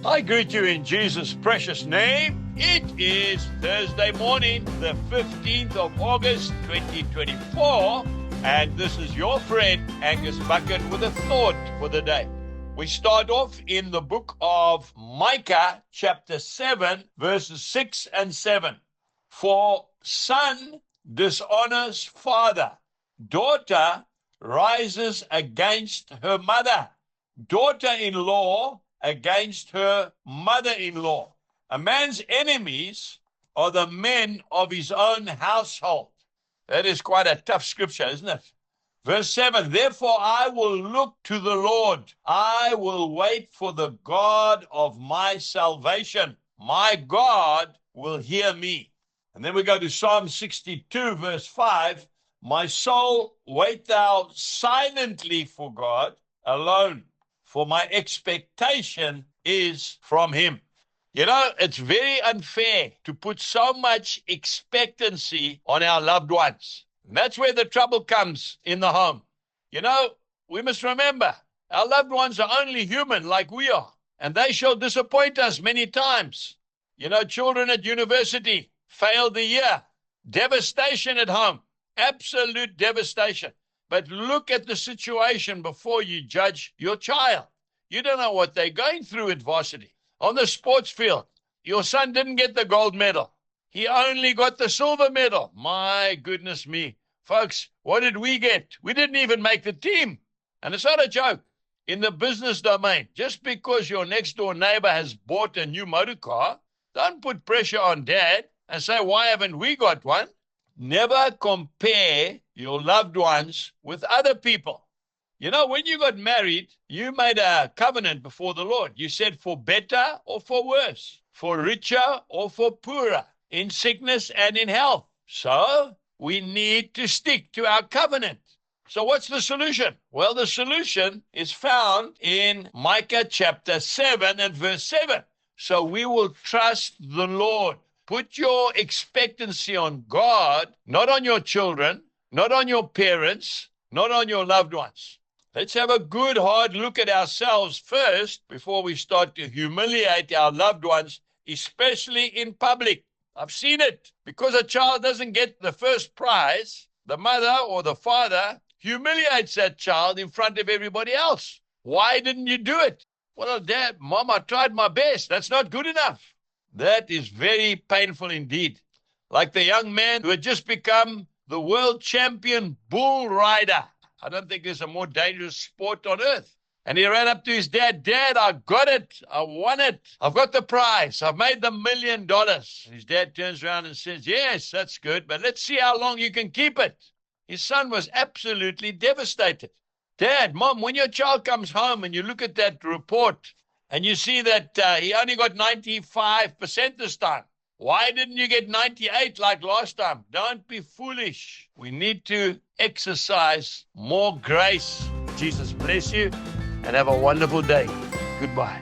I greet you in Jesus' precious name. It is Thursday morning, the 15th of August, 2024, and this is your friend Angus Bucket with a thought for the day. We start off in the book of Micah, chapter 7, verses 6 and 7. For son dishonors father, daughter rises against her mother, daughter-in-law against her mother-in-law. A man's enemies are the men of his own household. That is quite a tough scripture, isn't it? Verse 7, therefore I will look to the Lord. I will wait for the God of my salvation. My God will hear me. And then we go to Psalm 62, verse 5. My soul, wait thou silently for God alone, for my expectation is from him. You know, it's very unfair to put so much expectancy on our loved ones. And that's where the trouble comes in the home. You know, we must remember, our loved ones are only human like we are, and they shall disappoint us many times. You know, children at university failed the year. Devastation at home. Absolute devastation. But look at the situation before you judge your child. You don't know what they're going through at varsity. On the sports field, your son didn't get the gold medal. He only got the silver medal. My goodness me. Folks, what did we get? We didn't even make the team. And it's not a joke. In the business domain, just because your next door neighbor has bought a new motor car, don't put pressure on dad and say, why haven't we got one? Never compare your loved ones with other people. You know, when you got married, you made a covenant before the Lord. You said for better or for worse, for richer or for poorer, in sickness and in health. So we need to stick to our covenant. So what's the solution? Well, the solution is found in Micah chapter 7 and verse 7. So we will trust the Lord. Put your expectancy on God, not on your children, not on your parents, not on your loved ones. Let's have a good hard look at ourselves first before we start to humiliate our loved ones, especially in public. I've seen it. Because a child doesn't get the first prize, the mother or the father humiliates that child in front of everybody else. Why didn't you do it? Well, Dad, Mom, I tried my best. That's not good enough. That is very painful indeed. Like the young man who had just become the world champion bull rider. I don't think there's a more dangerous sport on earth. And he ran up to his dad. Dad, I got it. I won it. I've got the prize. I've made the $1 million. And his dad turns around and says, yes, that's good, but let's see how long you can keep it. His son was absolutely devastated. Dad, Mom, when your child comes home and you look at that report and you see that he only got 95% this time, why didn't you get 98 like last time? Don't be foolish. We need to exercise more grace. Jesus bless you and have a wonderful day. Goodbye.